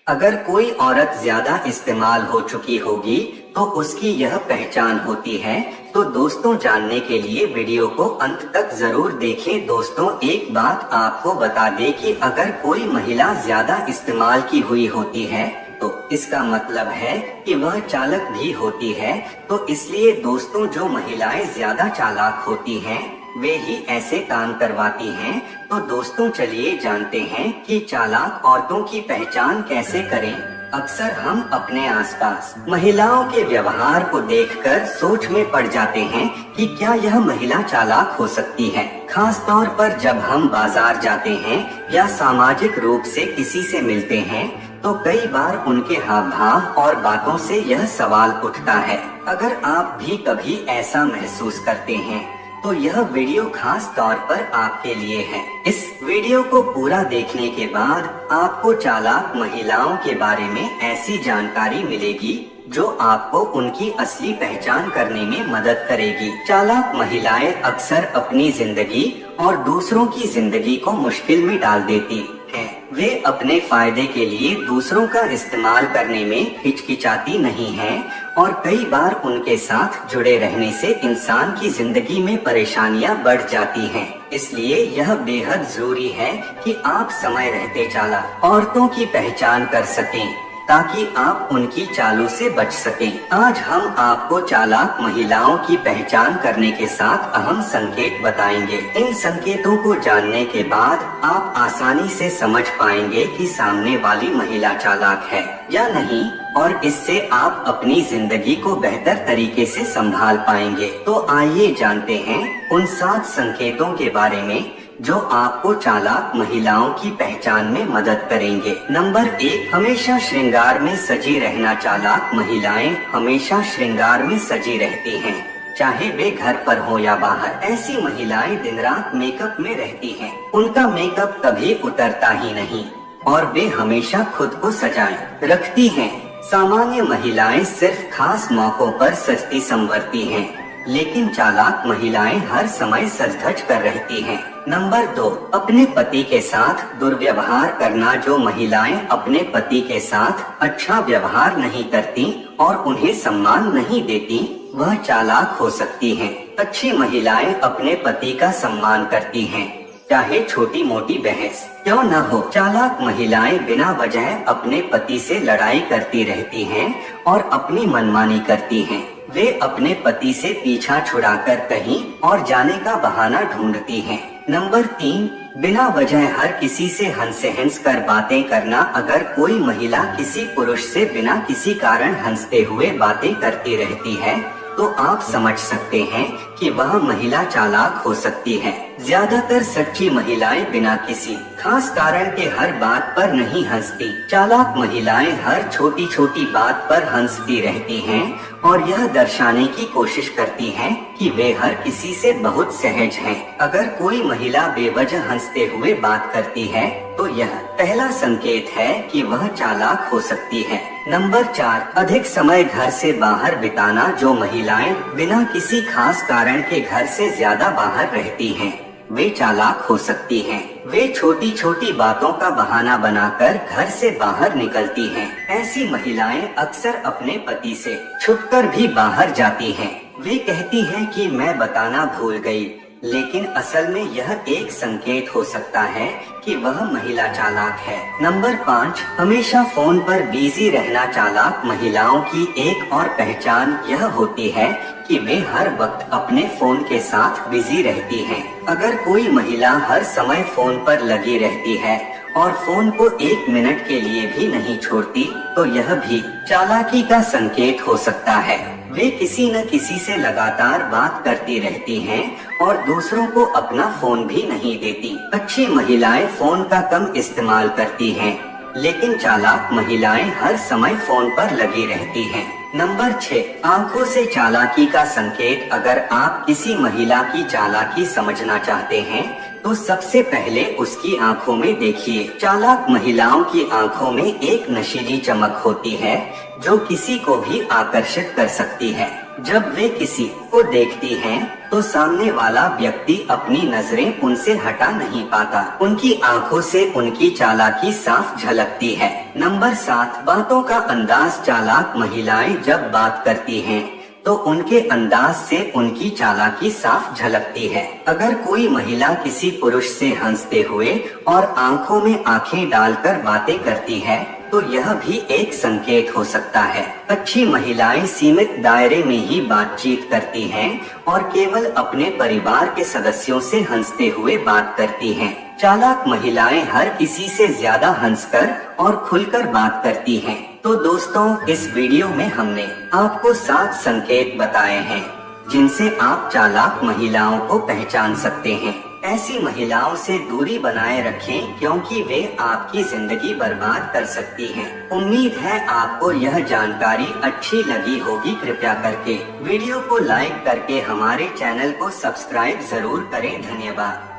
अगर कोई औरत ज्यादा इस्तेमाल हो चुकी होगी तो उसकी यह पहचान होती है। तो दोस्तों, जानने के लिए वीडियो को अंत तक जरूर देखें। दोस्तों, एक बात आपको बता दें कि अगर कोई महिला ज्यादा इस्तेमाल की हुई होती है तो इसका मतलब है कि वह चालक भी होती है। तो इसलिए दोस्तों, जो महिलाएं ज्यादा चालाक होती हैं वे ही ऐसे काम करवाती हैं। तो दोस्तों, चलिए जानते हैं कि चालाक औरतों की पहचान कैसे करें। अक्सर हम अपने आसपास महिलाओं के व्यवहार को देखकर सोच में पड़ जाते हैं कि क्या यह महिला चालाक हो सकती है। खास तौर पर जब हम बाजार जाते हैं या सामाजिक रूप से किसी से मिलते हैं तो कई बार उनके हाव भाव और बातों से यह सवाल उठता है। अगर आप भी कभी ऐसा महसूस करते हैं तो यह वीडियो खास तौर पर आपके लिए है। इस वीडियो को पूरा देखने के बाद आपको चालाक महिलाओं के बारे में ऐसी जानकारी मिलेगी जो आपको उनकी असली पहचान करने में मदद करेगी। चालाक महिलाएं अक्सर अपनी जिंदगी और दूसरों की जिंदगी को मुश्किल में डाल देती हैं। वे अपने फायदे के लिए दूसरों का इस्तेमाल करने में हिचकिचाती नहीं हैं और कई बार उनके साथ जुड़े रहने से इंसान की जिंदगी में परेशानियां बढ़ जाती हैं। इसलिए यह बेहद जरूरी है कि आप समय रहते चालाक औरतों की पहचान कर सकें ताकि आप उनकी चालों से बच सकें। आज हम आपको चालाक महिलाओं की पहचान करने के साथ अहम संकेत बताएंगे। इन संकेतों को जानने के बाद आप आसानी से समझ पाएंगे कि सामने वाली महिला चालाक है या नहीं और इससे आप अपनी जिंदगी को बेहतर तरीके से संभाल पाएंगे। तो आइए जानते हैं उन 7 संकेतों के बारे में जो आपको चालाक महिलाओं की पहचान में मदद करेंगे। नंबर 1, हमेशा श्रृंगार में सजी रहना। चालाक महिलाएं हमेशा श्रृंगार में सजी रहती हैं, चाहे वे घर पर हो या बाहर। ऐसी महिलाएं दिन रात मेकअप में रहती हैं। उनका मेकअप कभी उतरता ही नहीं और वे हमेशा खुद को सजाए रखती हैं। सामान्य महिलाएं सिर्फ खास मौकों पर सजती संवरती हैं, लेकिन चालाक महिलाएं हर समय सज-धज कर रहती हैं। नंबर 2, अपने पति के साथ दुर्व्यवहार करना। जो महिलाएं अपने पति के साथ अच्छा व्यवहार नहीं करती और उन्हें सम्मान नहीं देती वह चालाक हो सकती हैं। अच्छी महिलाएं अपने पति का सम्मान करती हैं, चाहे छोटी मोटी बहस क्यों न हो। चालाक महिलाएं बिना वजह अपने पति से लड़ाई करती रहती हैं और अपनी मनमानी करती हैं। वे अपने पति से पीछा छुड़ाकर कहीं और जाने का बहाना ढूंढती हैं। नंबर 3, बिना वजह हर किसी से हंस कर बातें करना। अगर कोई महिला किसी पुरुष से बिना किसी कारण हंसते हुए बातें करती रहती है तो आप समझ सकते हैं कि वह महिला चालाक हो सकती है। ज्यादातर सच्ची महिलाएं बिना किसी खास कारण के हर बात पर नहीं हंसती। चालाक महिलाएं हर छोटी छोटी बात पर हंसती रहती हैं और यह दर्शाने की कोशिश करती हैं कि वे हर किसी से बहुत सहज हैं। अगर कोई महिला बेवजह हंसते हुए बात करती है तो यह पहला संकेत है कि वह चालाक हो सकती है। नंबर 4, अधिक समय घर से बाहर बिताना। जो महिलाएं बिना किसी खास कारण के घर से ज्यादा बाहर रहती हैं वे चालाक हो सकती हैं। वे छोटी छोटी बातों का बहाना बनाकर घर से बाहर निकलती हैं। ऐसी महिलाएं अक्सर अपने पति से छुपकर भी बाहर जाती हैं। वे कहती हैं कि मैं बताना भूल गई, लेकिन असल में यह एक संकेत हो सकता है कि वह महिला चालाक है। नंबर 5, हमेशा फोन पर बिजी रहना। चालाक महिलाओं की एक और पहचान यह होती है कि वे हर वक्त अपने फोन के साथ बिजी रहती हैं। अगर कोई महिला हर समय फोन पर लगी रहती है और फोन को 1 मिनट के लिए भी नहीं छोड़ती तो यह भी चालाकी का संकेत हो सकता है। वे किसी न किसी से लगातार बात करती रहती हैं और दूसरों को अपना फोन भी नहीं देती। अच्छी महिलाएं फोन का कम इस्तेमाल करती हैं, लेकिन चालाक महिलाएं हर समय फोन पर लगी रहती हैं। नंबर 6, आंखों से चालाकी का संकेत। अगर आप किसी महिला की चालाकी समझना चाहते हैं तो सबसे पहले उसकी आंखों में देखिए। चालाक महिलाओं की आंखों में एक नशीली चमक होती है जो किसी को भी आकर्षित कर सकती है। जब वे किसी को देखती हैं, तो सामने वाला व्यक्ति अपनी नजरें उनसे हटा नहीं पाता। उनकी आंखों से उनकी चालाकी साफ झलकती है। नंबर 7, बातों का अंदाज। चालाक महिलाएं जब बात करती हैं, तो उनके अंदाज से उनकी चालाकी साफ झलकती है। अगर कोई महिला किसी पुरुष से हंसते हुए और आंखों में आंखें डालकर बातें करती है, तो यह भी एक संकेत हो सकता है। अच्छी महिलाएं सीमित दायरे में ही बातचीत करती हैं और केवल अपने परिवार के सदस्यों से हंसते हुए बात करती हैं। चालाक महिलाएं हर किसी से ज्यादा हंसकर और खुलकर बात करती हैं। तो दोस्तों, इस वीडियो में हमने आपको 7 संकेत बताए हैं जिनसे आप चालाक महिलाओं को पहचान सकते हैं। ऐसी महिलाओं से दूरी बनाए रखें, क्योंकि वे आपकी जिंदगी बर्बाद कर सकती हैं। उम्मीद है आपको यह जानकारी अच्छी लगी होगी। कृपया करके वीडियो को लाइक करके हमारे चैनल को सब्सक्राइब जरूर करें। धन्यवाद।